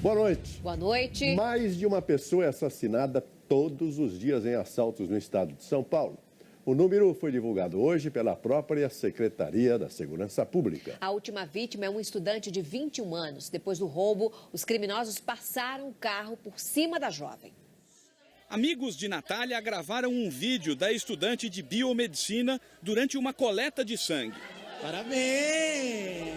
Boa noite. Boa noite. Mais de uma pessoa é assassinada todos os dias em assaltos no estado de São Paulo. O número foi divulgado hoje pela própria Secretaria da Segurança Pública. A última vítima é um estudante de 21 anos. Depois do roubo, os criminosos passaram o carro por cima da jovem. Amigos de Natália gravaram um vídeo da estudante de biomedicina durante uma coleta de sangue. Parabéns!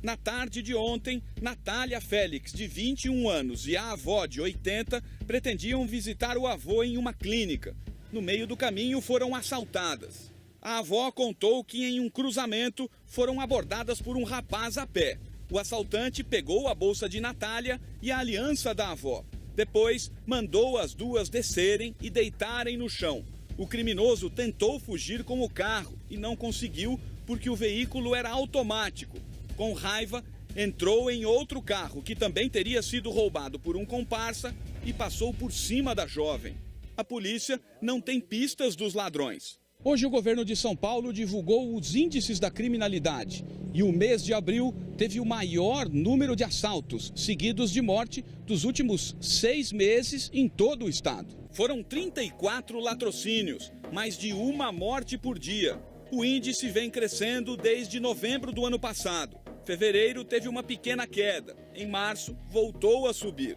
Na tarde de ontem, Natália Félix, de 21 anos, e a avó, de 80, pretendiam visitar o avô em uma clínica. No meio do caminho, foram assaltadas. A avó contou que em um cruzamento foram abordadas por um rapaz a pé. O assaltante pegou a bolsa de Natália e a aliança da avó. Depois, mandou as duas descerem e deitarem no chão. O criminoso tentou fugir com o carro e não conseguiu porque o veículo era automático. Com raiva, entrou em outro carro que também teria sido roubado por um comparsa e passou por cima da jovem. A polícia não tem pistas dos ladrões. Hoje o governo de São Paulo divulgou os índices da criminalidade e o mês de abril teve o maior número de assaltos seguidos de morte dos últimos 6 meses em todo o estado. Foram 34 latrocínios, mais de uma morte por dia. O índice vem crescendo desde novembro do ano passado. Fevereiro teve uma pequena queda. Em março, voltou a subir.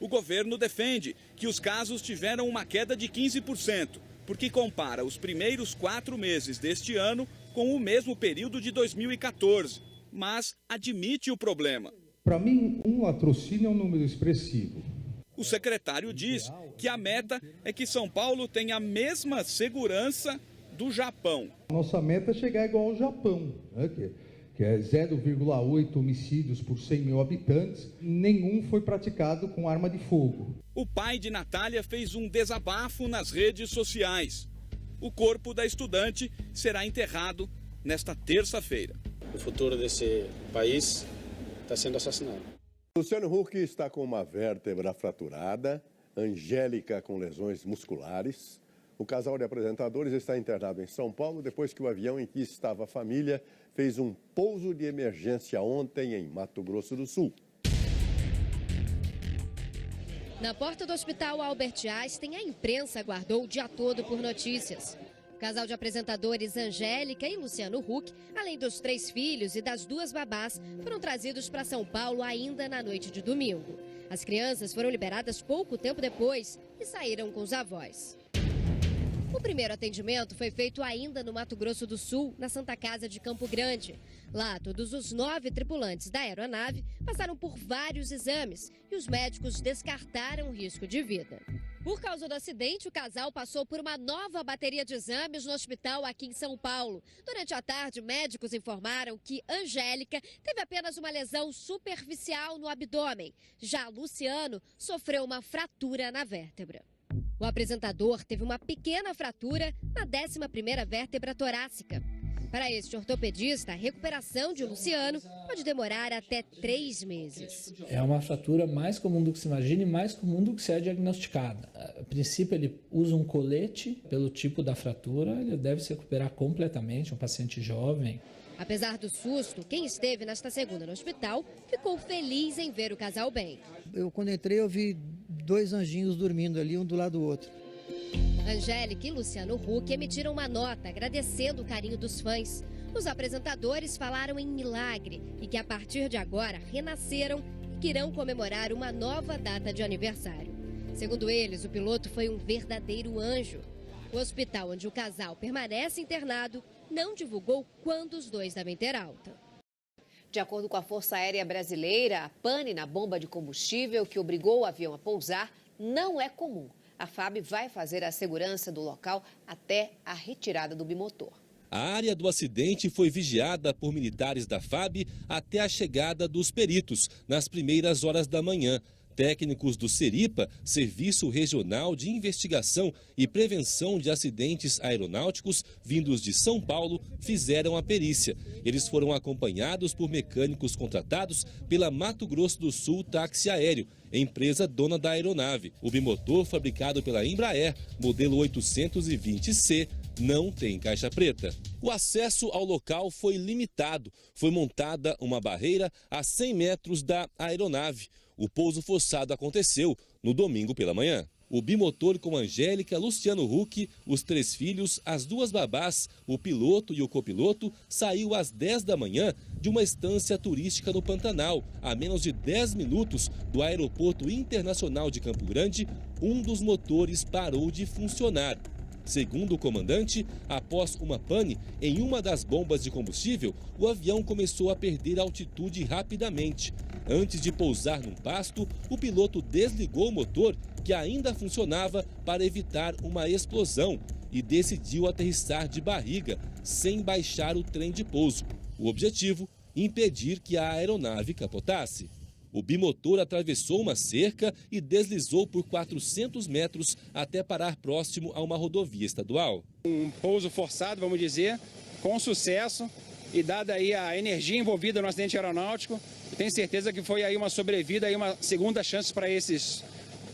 O governo defende que os casos tiveram uma queda de 15%, porque compara os primeiros 4 meses deste ano com o mesmo período de 2014, mas admite o problema. Para mim, um latrocínio é um número expressivo. O secretário diz que a meta é que São Paulo tenha a mesma segurança do Japão. Nossa meta é chegar igual ao Japão, né? Que é 0,8 homicídios por 100 mil habitantes. Nenhum foi praticado com arma de fogo. O pai de Natália fez um desabafo nas redes sociais. O corpo da estudante será enterrado nesta terça-feira. O futuro desse país está sendo assassinado. Luciano Huck está com uma vértebra fraturada, Angélica com lesões musculares. O casal de apresentadores está internado em São Paulo depois que o avião em que estava a família fez um pouso de emergência ontem em Mato Grosso do Sul. Na porta do hospital Albert Einstein, a imprensa aguardou o dia todo por notícias. O casal de apresentadores Angélica e Luciano Huck, além dos 3 filhos e das 2 babás, foram trazidos para São Paulo ainda na noite de domingo. As crianças foram liberadas pouco tempo depois e saíram com os avós. O primeiro atendimento foi feito ainda no Mato Grosso do Sul, na Santa Casa de Campo Grande. Lá, todos os 9 tripulantes da aeronave passaram por vários exames e os médicos descartaram o risco de vida. Por causa do acidente, o casal passou por uma nova bateria de exames no hospital aqui em São Paulo. Durante a tarde, médicos informaram que Angélica teve apenas uma lesão superficial no abdômen. Já Luciano sofreu uma fratura na vértebra. O apresentador teve uma pequena fratura na 11ª vértebra torácica. Para este ortopedista, a recuperação de Luciano pode demorar até 3 meses. É uma fratura mais comum do que se imagina e mais comum do que se é diagnosticada. A princípio, ele usa um colete pelo tipo da fratura, ele deve se recuperar completamente, um paciente jovem. Apesar do susto, quem esteve nesta segunda no hospital ficou feliz em ver o casal bem. Quando entrei, eu vi 2 anjinhos dormindo ali, um do lado do outro. Angélica e Luciano Huck emitiram uma nota agradecendo o carinho dos fãs. Os apresentadores falaram em milagre e que a partir de agora renasceram e que irão comemorar uma nova data de aniversário. Segundo eles, o piloto foi um verdadeiro anjo. O hospital onde o casal permanece internado não divulgou quando os dois devem ter alta. De acordo com a Força Aérea Brasileira, a pane na bomba de combustível que obrigou o avião a pousar não é comum. A FAB vai fazer a segurança do local até a retirada do bimotor. A área do acidente foi vigiada por militares da FAB até a chegada dos peritos, nas primeiras horas da manhã. Técnicos do Seripa, Serviço Regional de Investigação e Prevenção de Acidentes Aeronáuticos, vindos de São Paulo, fizeram a perícia. Eles foram acompanhados por mecânicos contratados pela Mato Grosso do Sul Táxi Aéreo, empresa dona da aeronave. O bimotor, fabricado pela Embraer, modelo 820C, não tem caixa preta. O acesso ao local foi limitado. Foi montada uma barreira a 100 metros da aeronave. O pouso forçado aconteceu no domingo pela manhã. O bimotor com Angélica, Luciano Huck, os 3 filhos, as 2 babás, o piloto e o copiloto saiu às 10 da manhã de uma estância turística no Pantanal. A menos de 10 minutos do Aeroporto Internacional de Campo Grande, um dos motores parou de funcionar. Segundo o comandante, após uma pane em uma das bombas de combustível, o avião começou a perder altitude rapidamente. Antes de pousar num pasto, o piloto desligou o motor, que ainda funcionava, para evitar uma explosão e decidiu aterrissar de barriga, sem baixar o trem de pouso. O objetivo, impedir que a aeronave capotasse. O bimotor atravessou uma cerca e deslizou por 400 metros até parar próximo a uma rodovia estadual. Um pouso forçado, vamos dizer, com sucesso, e dada aí a energia envolvida no acidente aeronáutico, eu tenho certeza que foi aí uma sobrevida, aí uma segunda chance para esses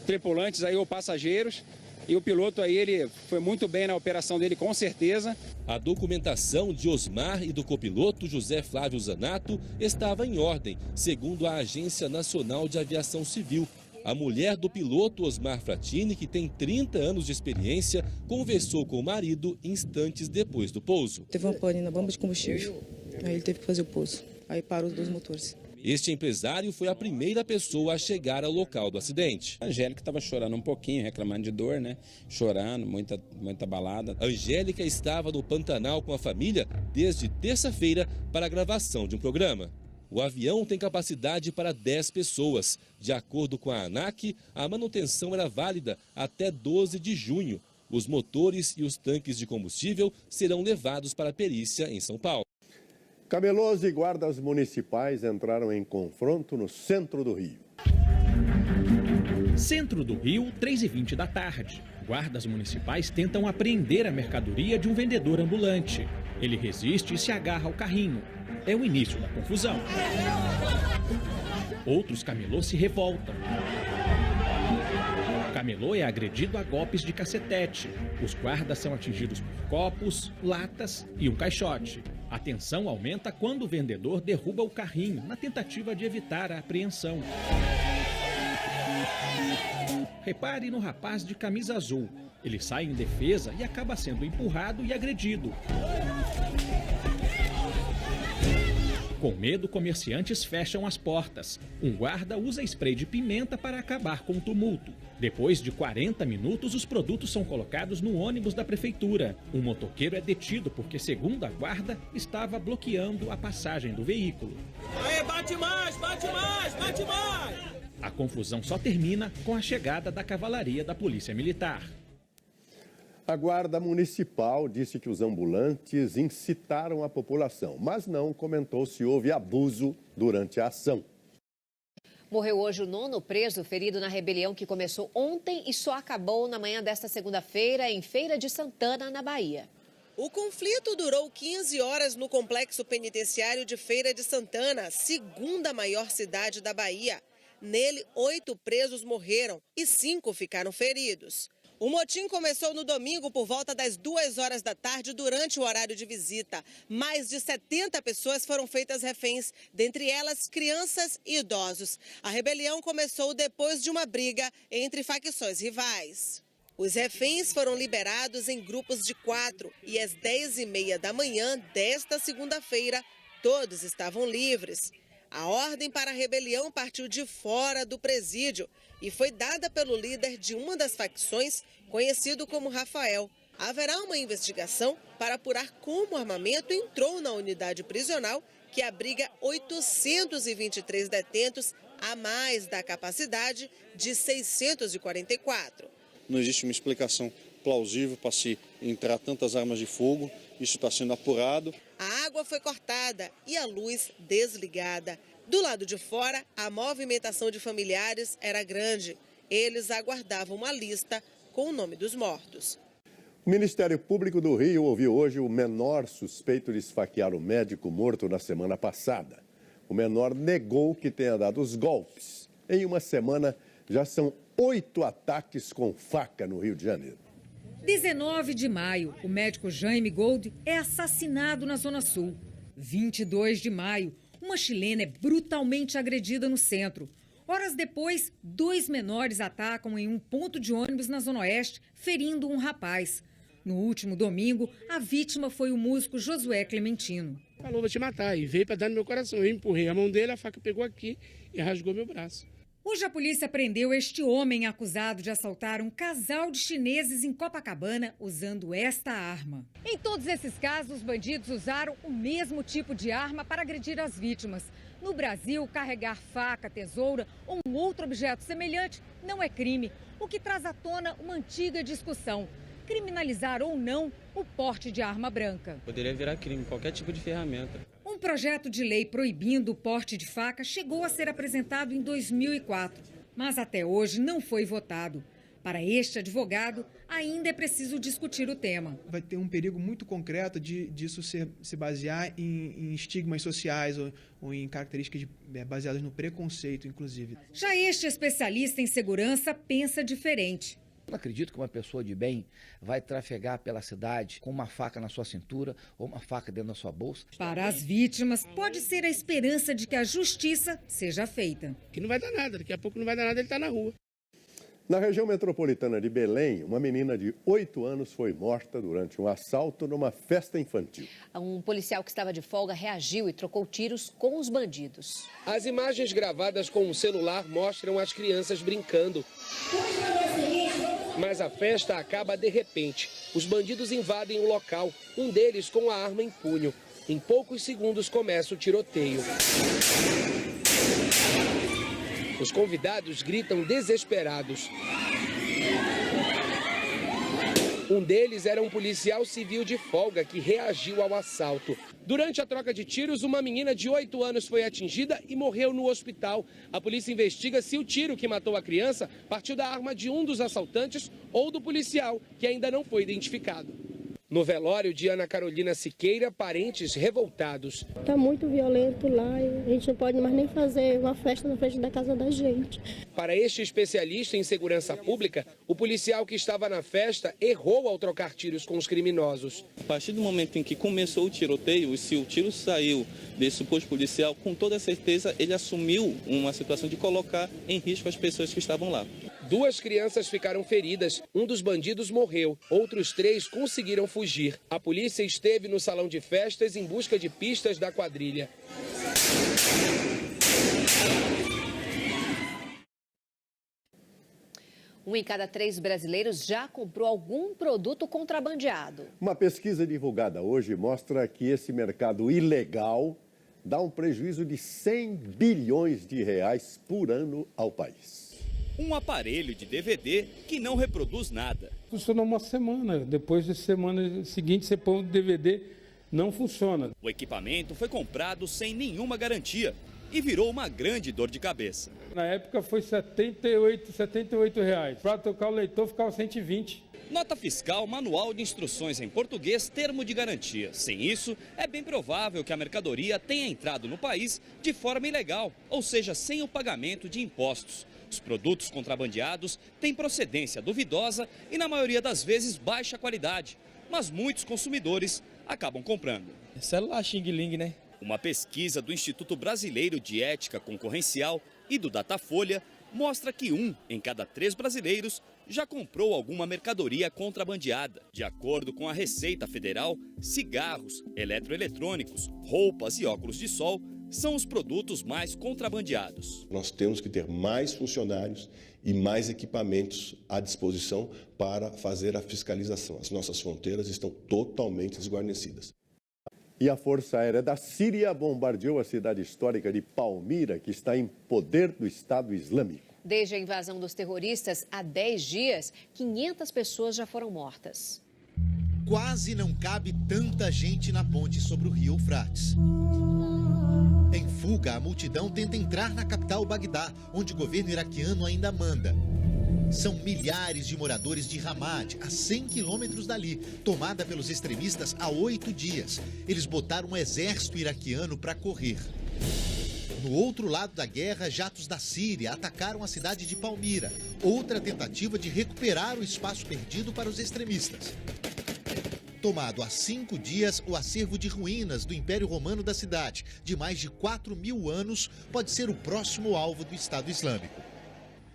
tripulantes aí, ou passageiros. E o piloto aí, ele foi muito bem na operação dele, com certeza. A documentação de Osmar e do copiloto José Flávio Zanato estava em ordem, segundo a Agência Nacional de Aviação Civil. A mulher do piloto Osmar Fratini, que tem 30 anos de experiência, conversou com o marido instantes depois do pouso. Teve uma pane na bomba de combustível, aí ele teve que fazer o pouso, aí parou os 2 motores. Este empresário foi a primeira pessoa a chegar ao local do acidente. A Angélica estava chorando um pouquinho, reclamando de dor, né? Chorando, muita balada. Angélica estava no Pantanal com a família desde terça-feira para a gravação de um programa. O avião tem capacidade para 10 pessoas. De acordo com a ANAC, a manutenção era válida até 12 de junho. Os motores e os tanques de combustível serão levados para a perícia em São Paulo. Camelôs e guardas municipais entraram em confronto no centro do Rio. Centro do Rio, 3h20 da tarde. Guardas municipais tentam apreender a mercadoria de um vendedor ambulante. Ele resiste e se agarra ao carrinho. É o início da confusão. Outros camelôs se revoltam. O camelô é agredido a golpes de cacetete. Os guardas são atingidos por copos, latas e um caixote. A tensão aumenta quando o vendedor derruba o carrinho na tentativa de evitar a apreensão. Repare no rapaz de camisa azul. Ele sai em defesa e acaba sendo empurrado e agredido. Com medo, comerciantes fecham as portas. Um guarda usa spray de pimenta para acabar com o tumulto. Depois de 40 minutos, os produtos são colocados no ônibus da prefeitura. Um motoqueiro é detido porque, segundo a guarda, estava bloqueando a passagem do veículo. Aê, bate mais, bate mais, bate mais! A confusão só termina com a chegada da cavalaria da Polícia Militar. A Guarda Municipal disse que os ambulantes incitaram a população, mas não comentou se houve abuso durante a ação. Morreu hoje o 9º preso ferido na rebelião que começou ontem e só acabou na manhã desta segunda-feira em Feira de Santana, na Bahia. O conflito durou 15 horas no complexo penitenciário de Feira de Santana, segunda maior cidade da Bahia. Nele, 8 presos morreram e 5 ficaram feridos. O motim começou no domingo por volta das 2 horas da tarde durante o horário de visita. Mais de 70 pessoas foram feitas reféns, dentre elas crianças e idosos. A rebelião começou depois de uma briga entre facções rivais. Os reféns foram liberados em grupos de 4 e às 10h30 da manhã desta segunda-feira, todos estavam livres. A ordem para a rebelião partiu de fora do presídio e foi dada pelo líder de uma das facções, conhecido como Rafael. Haverá uma investigação para apurar como o armamento entrou na unidade prisional, que abriga 823 detentos, a mais da capacidade de 644. Não existe uma explicação plausível para se entrar tantas armas de fogo. Isso está sendo apurado. A água foi cortada e a luz desligada. Do lado de fora, a movimentação de familiares era grande. Eles aguardavam uma lista com o nome dos mortos. O Ministério Público do Rio ouviu hoje o menor suspeito de esfaquear o médico morto na semana passada. O menor negou que tenha dado os golpes. Em uma semana, já são 8 ataques com faca no Rio de Janeiro. 19 de maio, o médico Jaime Gold é assassinado na Zona Sul. 22 de maio, uma chilena é brutalmente agredida no centro. Horas depois, 2 menores atacam em um ponto de ônibus na Zona Oeste, ferindo um rapaz. No último domingo, a vítima foi o músico Josué Clementino. Falou, vou te matar, e veio para dar no meu coração. Eu empurrei a mão dele, a faca pegou aqui e rasgou meu braço. Hoje a polícia prendeu este homem acusado de assaltar um casal de chineses em Copacabana usando esta arma. Em todos esses casos, os bandidos usaram o mesmo tipo de arma para agredir as vítimas. No Brasil, carregar faca, tesoura ou um outro objeto semelhante não é crime, o que traz à tona uma antiga discussão: criminalizar ou não o porte de arma branca. Poderia virar crime, qualquer tipo de ferramenta. Um projeto de lei proibindo o porte de faca chegou a ser apresentado em 2004, mas até hoje não foi votado. Para este advogado, ainda é preciso discutir o tema. Vai ter um perigo muito concreto disso se basear em estigmas sociais ou em características baseadas no preconceito, inclusive. Já este especialista em segurança pensa diferente. Não acredito que uma pessoa de bem vai trafegar pela cidade com uma faca na sua cintura ou uma faca dentro da sua bolsa. Para as vítimas, pode ser a esperança de que a justiça seja feita. Que não vai dar nada, daqui a pouco não vai dar nada, ele está na rua. Na região metropolitana de Belém, uma menina de 8 anos foi morta durante um assalto numa festa infantil. Um policial que estava de folga reagiu e trocou tiros com os bandidos. As imagens gravadas com um celular mostram as crianças brincando. Mas a festa acaba de repente. Os bandidos invadem o local, um deles com a arma em punho. Em poucos segundos começa o tiroteio. Os convidados gritam desesperados. Um deles era um policial civil de folga que reagiu ao assalto. Durante a troca de tiros, uma menina de 8 anos foi atingida e morreu no hospital. A polícia investiga se o tiro que matou a criança partiu da arma de um dos assaltantes ou do policial, que ainda não foi identificado. No velório de Ana Carolina Siqueira, parentes revoltados. Está muito violento lá, a gente não pode mais nem fazer uma festa na frente da casa da gente. Para este especialista em segurança pública, o policial que estava na festa errou ao trocar tiros com os criminosos. A partir do momento em que começou o tiroteio, e se o tiro saiu desse suposto policial, com toda certeza ele assumiu uma situação de colocar em risco as pessoas que estavam lá. 2 crianças ficaram feridas, um dos bandidos morreu, outros 3 conseguiram fugir. A polícia esteve no salão de festas em busca de pistas da quadrilha. Um em cada 3 brasileiros já comprou algum produto contrabandeado. Uma pesquisa divulgada hoje mostra que esse mercado ilegal dá um prejuízo de 100 bilhões de reais por ano ao país. Um aparelho de DVD que não reproduz nada. Funciona uma semana, depois da semana seguinte você põe o DVD, não funciona. O equipamento foi comprado sem nenhuma garantia e virou uma grande dor de cabeça. Na época foi R$ 78 reais. Para tocar o leitor ficava 120. Nota fiscal, manual de instruções em português, termo de garantia. Sem isso, é bem provável que a mercadoria tenha entrado no país de forma ilegal, ou seja, sem o pagamento de impostos. Os produtos contrabandeados têm procedência duvidosa e, na maioria das vezes, baixa qualidade. Mas muitos consumidores acabam comprando. Celular Xing Ling, né? Uma pesquisa do Instituto Brasileiro de Ética Concorrencial e do Datafolha mostra que 1 em cada 3 brasileiros já comprou alguma mercadoria contrabandeada. De acordo com a Receita Federal, cigarros, eletroeletrônicos, roupas e óculos de sol são os produtos mais contrabandeados. Nós temos que ter mais funcionários e mais equipamentos à disposição para fazer a fiscalização. As nossas fronteiras estão totalmente desguarnecidas. E a Força Aérea da Síria bombardeou a cidade histórica de Palmira, que está em poder do Estado Islâmico. Desde a invasão dos terroristas, há 10 dias, 500 pessoas já foram mortas. Quase não cabe tanta gente na ponte sobre o rio Eufrates. Em fuga, a multidão tenta entrar na capital Bagdá, onde o governo iraquiano ainda manda. São milhares de moradores de Ramadi, a 100 quilômetros dali, tomada pelos extremistas há 8 dias. Eles botaram um exército iraquiano para correr. No outro lado da guerra, jatos da Síria atacaram a cidade de Palmira. Outra tentativa de recuperar o espaço perdido para os extremistas. Tomado há 5 dias, o acervo de ruínas do Império Romano da cidade, de mais de 4.000 anos, pode ser o próximo alvo do Estado Islâmico.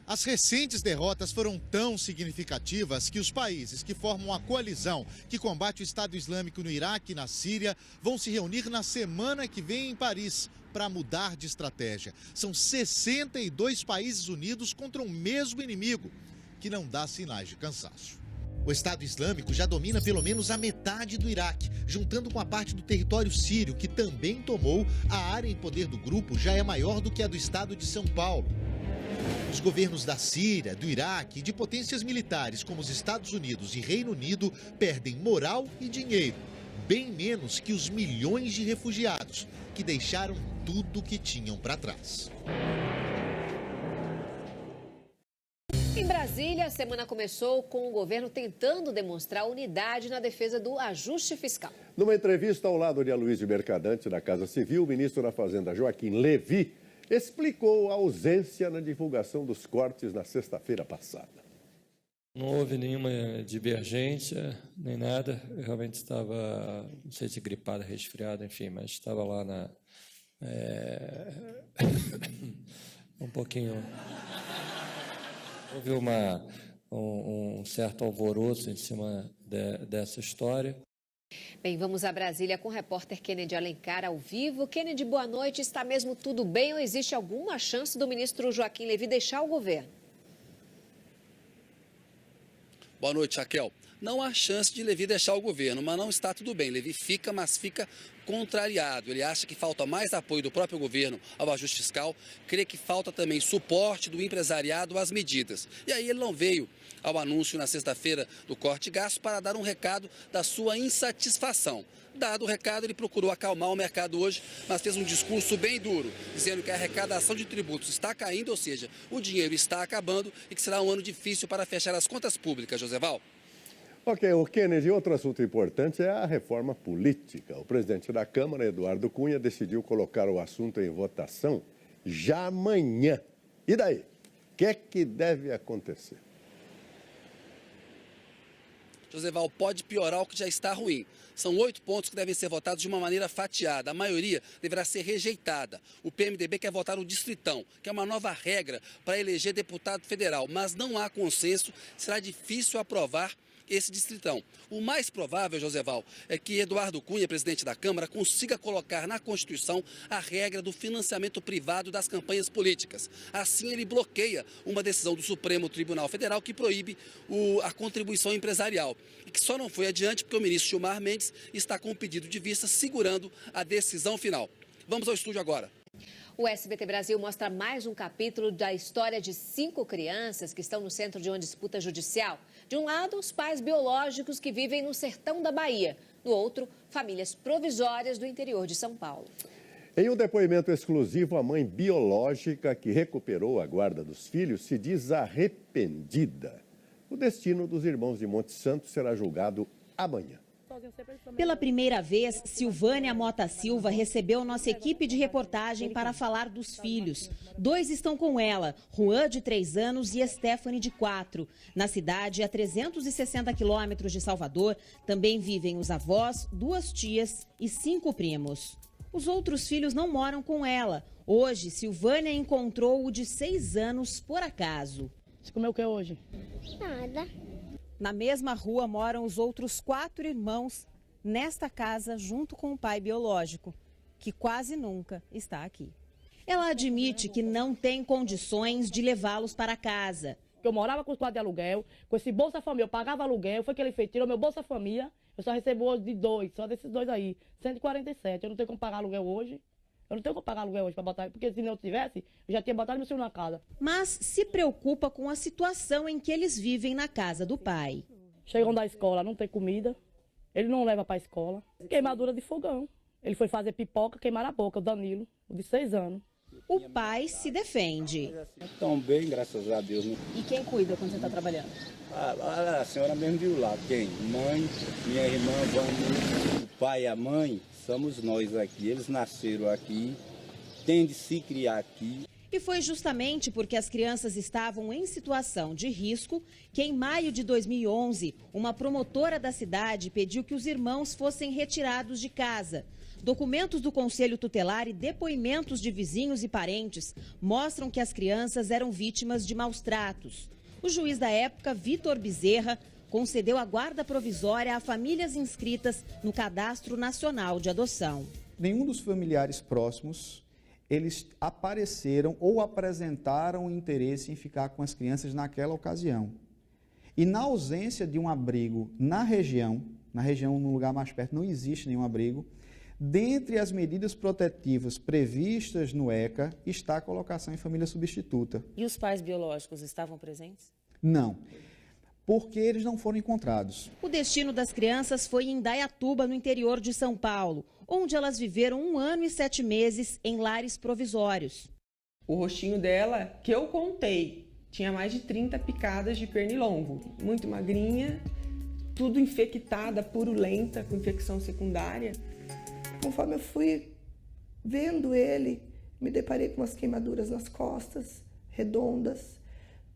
As recentes derrotas foram tão significativas que os países que formam a coalizão que combate o Estado Islâmico no Iraque e na Síria vão se reunir na semana que vem em Paris para mudar de estratégia. São 62 países unidos contra o mesmo inimigo, que não dá sinais de cansaço. O Estado Islâmico já domina pelo menos a metade do Iraque, juntando com a parte do território sírio, que também tomou. A área em poder do grupo já é maior do que a do estado de São Paulo. Os governos da Síria, do Iraque e de potências militares como os Estados Unidos e Reino Unido perdem moral e dinheiro, bem menos que os milhões de refugiados que deixaram tudo o que tinham para trás. Em Brasília, a semana começou com o governo tentando demonstrar unidade na defesa do ajuste fiscal. Numa entrevista ao lado de Aloysio Mercadante na Casa Civil, o ministro da Fazenda, Joaquim Levy, explicou a ausência na divulgação dos cortes na sexta-feira passada. Não houve nenhuma divergência, nem nada. Eu realmente estava, não sei se gripada, resfriada, enfim, mas estava lá um pouquinho... Houve um certo alvoroço em cima dessa história. Bem, vamos a Brasília com o repórter Kennedy Alencar ao vivo. Kennedy, boa noite. Está mesmo tudo bem ou existe alguma chance do ministro Joaquim Levy deixar o governo? Boa noite, Raquel. Não há chance de Levy deixar o governo, mas não está tudo bem. Levy fica, mas fica contrariado. Ele acha que falta mais apoio do próprio governo ao ajuste fiscal, crê que falta também suporte do empresariado às medidas. E aí ele não veio ao anúncio na sexta-feira do corte de gastos para dar um recado da sua insatisfação. Dado o recado, ele procurou acalmar o mercado hoje, mas fez um discurso bem duro, dizendo que a arrecadação de tributos está caindo, ou seja, o dinheiro está acabando e que será um ano difícil para fechar as contas públicas, Joseval. Ok, o Kennedy, outro assunto importante é a reforma política. O presidente da Câmara, Eduardo Cunha, decidiu colocar o assunto em votação já amanhã. E daí? O que deve acontecer? Joseval, pode piorar o que já está ruim. São 8 pontos que devem ser votados de uma maneira fatiada. A maioria deverá ser rejeitada. O PMDB quer votar o distritão, que é uma nova regra para eleger deputado federal. Mas não há consenso, será difícil aprovar esse distritão. O mais provável, Joseval, é que Eduardo Cunha, presidente da Câmara, consiga colocar na Constituição a regra do financiamento privado das campanhas políticas. Assim, ele bloqueia uma decisão do Supremo Tribunal Federal que proíbe a contribuição empresarial e que só não foi adiante porque o ministro Gilmar Mendes está com o pedido de vista segurando a decisão final. Vamos ao estúdio agora. O SBT Brasil mostra mais um capítulo da história de 5 crianças que estão no centro de uma disputa judicial. De um lado, os pais biológicos que vivem no sertão da Bahia. No outro, famílias provisórias do interior de São Paulo. Em um depoimento exclusivo, a mãe biológica que recuperou a guarda dos filhos se diz arrependida. O destino dos irmãos de Monte Santo será julgado amanhã. Pela primeira vez, Silvânia Mota Silva recebeu nossa equipe de reportagem para falar dos filhos. 2 estão com ela, Juan, de 3 anos, e Stephanie, de 4. Na cidade, a 360 quilômetros de Salvador, também vivem os avós, 2 tias e 5 primos. Os outros filhos não moram com ela. Hoje, Silvânia encontrou o de 6 anos por acaso. Você comeu o que hoje? Nada. Na mesma rua moram os outros 4 irmãos, nesta casa, junto com o pai biológico, que quase nunca está aqui. Ela admite que não tem condições de levá-los para casa. Eu morava com os 4 de aluguel, com esse Bolsa Família, eu pagava aluguel, foi que ele fez, tirou meu Bolsa Família, eu só recebo hoje de 2, só desses 2 aí, 147, eu não tenho como pagar aluguel hoje. Eu não tenho como pagar aluguel hoje para botar, porque se não tivesse, eu já tinha botado meu filho na casa. Mas se preocupa com a situação em que eles vivem na casa do pai. Chegam da escola, não tem comida, ele não leva para a escola. Queimadura de fogão. Ele foi fazer pipoca, queimar a boca, o Danilo, de 6 anos. O pai se defende. Estão bem, graças a Deus. Né? E quem cuida quando você está trabalhando? A senhora mesmo viu lá, quem? Mãe, minha irmã, Vânia, o pai e a mãe, somos nós aqui. Eles nasceram aqui pretende se criar aqui. E foi justamente porque as crianças estavam em situação de risco que, em maio de 2011, uma promotora da cidade pediu que os irmãos fossem retirados de casa. Documentos do Conselho Tutelar e depoimentos de vizinhos e parentes mostram que as crianças eram vítimas de maus tratos. O juiz da época, Vitor Bezerra, concedeu a guarda provisória a famílias inscritas no Cadastro Nacional de Adoção. Nenhum dos familiares próximos, eles apareceram ou apresentaram interesse em ficar com as crianças naquela ocasião. E na ausência de um abrigo na região, no lugar mais perto, não existe nenhum abrigo. Dentre as medidas protetivas previstas no ECA está a colocação em família substituta. E os pais biológicos estavam presentes? Não, porque eles não foram encontrados. O destino das crianças foi em Indaiatuba, no interior de São Paulo, onde elas viveram 1 ano e 7 meses em lares provisórios. O rostinho dela, que eu contei, tinha mais de 30 picadas de pernilongo, muito magrinha, tudo infectada, purulenta, com infecção secundária. Conforme eu fui vendo ele, me deparei com umas queimaduras nas costas, redondas,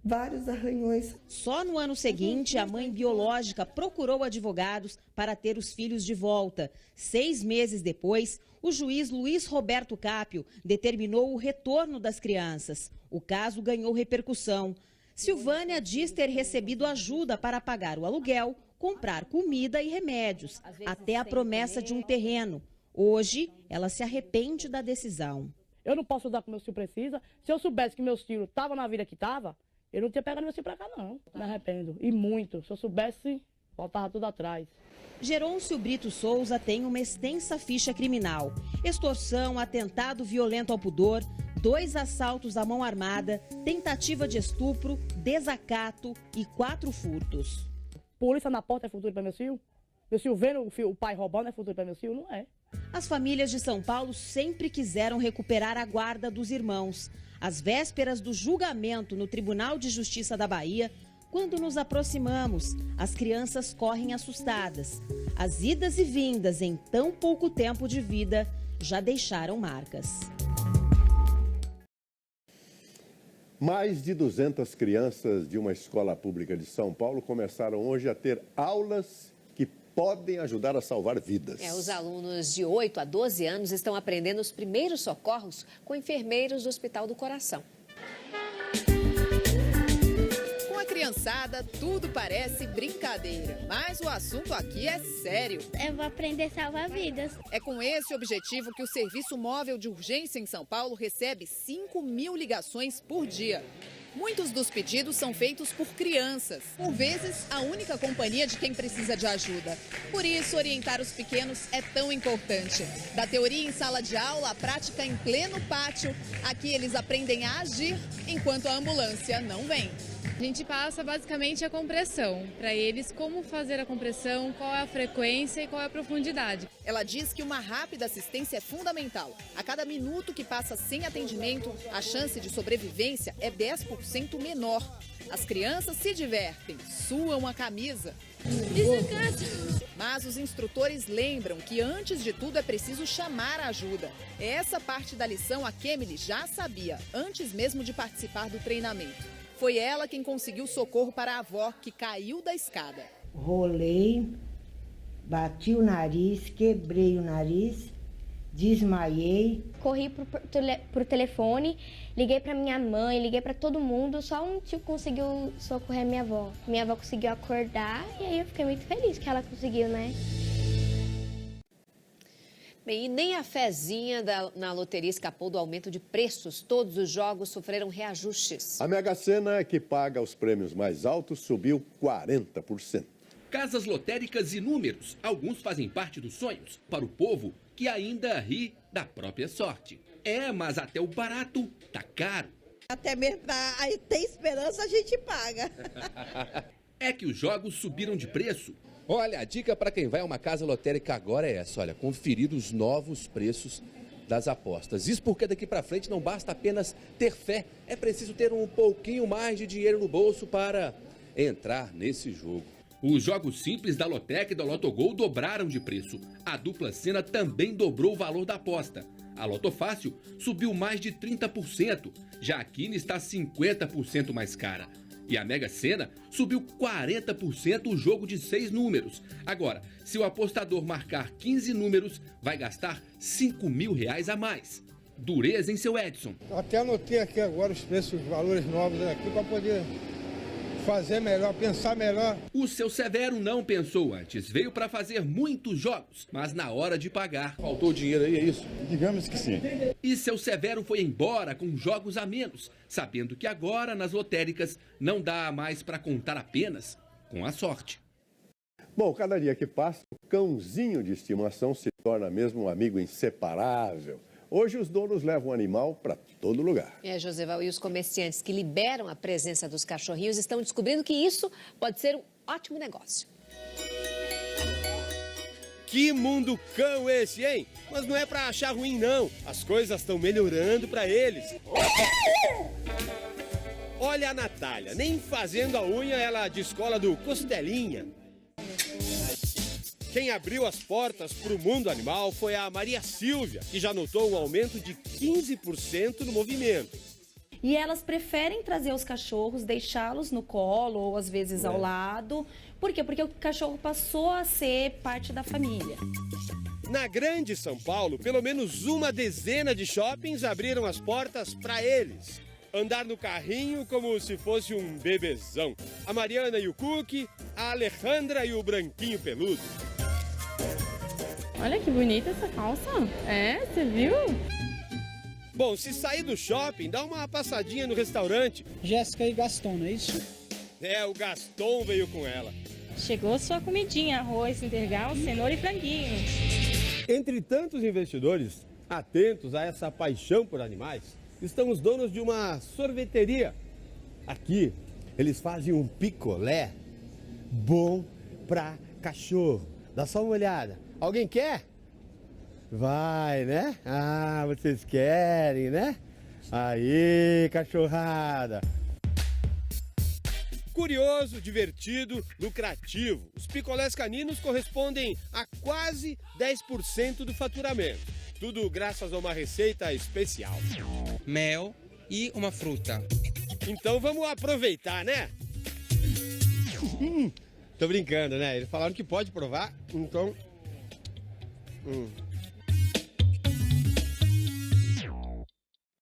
vários arranhões. Só no ano seguinte, a mãe biológica procurou advogados para ter os filhos de volta. 6 meses depois, o juiz Luiz Roberto Cápio determinou o retorno das crianças. O caso ganhou repercussão. Silvânia diz ter recebido ajuda para pagar o aluguel, comprar comida e remédios, até a promessa de um terreno. Hoje, ela se arrepende da decisão. Eu não posso dar o que meu tio precisa. Se eu soubesse que meus tios estavam na vida que estavam, eu não tinha pegado meu tio pra cá, não. Me arrependo. E muito. Se eu soubesse, voltava tudo atrás. Gerôncio Brito Souza tem uma extensa ficha criminal. Extorsão, atentado violento ao pudor, 2 assaltos à mão armada, tentativa de estupro, desacato e 4 furtos. Polícia na porta é futuro para meu tio? Meu tio vendo o pai roubando é futuro para meu tio? Não é. As famílias de São Paulo sempre quiseram recuperar a guarda dos irmãos. Às vésperas do julgamento no Tribunal de Justiça da Bahia, quando nos aproximamos, as crianças correm assustadas. As idas e vindas em tão pouco tempo de vida já deixaram marcas. Mais de 200 crianças de uma escola pública de São Paulo começaram hoje a ter aulas que podem ajudar a salvar vidas. Os alunos de 8 a 12 anos estão aprendendo os primeiros socorros com enfermeiros do Hospital do Coração. Com a criançada, tudo parece brincadeira, mas o assunto aqui é sério. Eu vou aprender a salvar vidas. É com esse objetivo que o Serviço Móvel de Urgência em São Paulo recebe 5.000 ligações por dia. Muitos dos pedidos são feitos por crianças, por vezes a única companhia de quem precisa de ajuda. Por isso, orientar os pequenos é tão importante. Da teoria em sala de aula, a prática em pleno pátio, aqui eles aprendem a agir enquanto a ambulância não vem. A gente passa basicamente a compressão, para eles como fazer a compressão, qual é a frequência e qual é a profundidade. Ela diz que uma rápida assistência é fundamental. A cada minuto que passa sem atendimento, a chance de sobrevivência é 10% menor. As crianças se divertem, suam a camisa. Mas os instrutores lembram que antes de tudo é preciso chamar a ajuda. Essa parte da lição a Kemily já sabia, antes mesmo de participar do treinamento. Foi ela quem conseguiu socorro para a avó, que caiu da escada. Rolei, bati o nariz, quebrei o nariz, desmaiei. Corri pro telefone, liguei para minha mãe, liguei para todo mundo. Só um tio conseguiu socorrer minha avó. Minha avó conseguiu acordar e aí eu fiquei muito feliz que ela conseguiu, né? Bem, e nem a fezinha na loteria escapou do aumento de preços. Todos os jogos sofreram reajustes. A Mega Sena, que paga os prêmios mais altos, subiu 40%. Casas lotéricas e números, alguns fazem parte dos sonhos, para o povo que ainda ri da própria sorte. Mas até o barato tá caro. Até mesmo aí tem esperança, a gente paga. É que os jogos subiram de preço. Olha, a dica para quem vai a uma casa lotérica agora é essa, olha, conferir os novos preços das apostas. Isso porque daqui para frente não basta apenas ter fé, é preciso ter um pouquinho mais de dinheiro no bolso para entrar nesse jogo. Os jogos simples da Lotec e da Lotogol dobraram de preço. A dupla Sena também dobrou o valor da aposta. A Loto Fácil subiu mais de 30%, já a Quina está 50% mais cara. E a Mega Sena subiu 40% o jogo de 6 números. Agora, se o apostador marcar 15 números, vai gastar R$5.000 a mais. Dureza em seu Edson. Até anotei aqui agora os preços, os valores novos aqui para poder fazer melhor, pensar melhor. O seu Severo não pensou antes, veio para fazer muitos jogos, mas na hora de pagar... Faltou dinheiro aí, é isso? Digamos que sim. E seu Severo foi embora com jogos a menos, sabendo que agora nas lotéricas não dá mais para contar apenas com a sorte. Bom, cada dia que passa, o cãozinho de estimação se torna mesmo um amigo inseparável. Hoje os donos levam o animal para todo lugar. Joseval, e os comerciantes que liberam a presença dos cachorrinhos estão descobrindo que isso pode ser um ótimo negócio. Que mundo cão esse, hein? Mas não é para achar ruim, não. As coisas estão melhorando para eles. Olha a Natália, nem fazendo a unha ela descola do Costelinha. Quem abriu as portas para o mundo animal foi a Maria Silvia, que já notou um aumento de 15% no movimento. E elas preferem trazer os cachorros, deixá-los no colo ou às vezes ao lado. Por quê? Porque o cachorro passou a ser parte da família. Na Grande São Paulo, pelo menos uma dezena de shoppings abriram as portas para eles. Andar no carrinho como se fosse um bebezão. A Mariana e o Cookie, a Alejandra e o Branquinho Peludo. Olha que bonita essa calça. É, você viu? Bom, se sair do shopping, dá uma passadinha no restaurante. Jéssica e Gaston, não é isso? É, o Gaston veio com ela. Chegou sua comidinha, arroz integral, cenoura e franguinho. Entre tantos investidores atentos a essa paixão por animais, estão os donos de uma sorveteria. Aqui, eles fazem um picolé bom pra cachorro. Dá só uma olhada. Alguém quer? Vai, né? Ah, vocês querem, né? Aí, cachorrada. Curioso, divertido, lucrativo. Os picolés caninos correspondem a quase 10% do faturamento. Tudo graças a uma receita especial. Mel e uma fruta. Então vamos aproveitar, né? Tô brincando, né? Eles falaram que pode provar, então...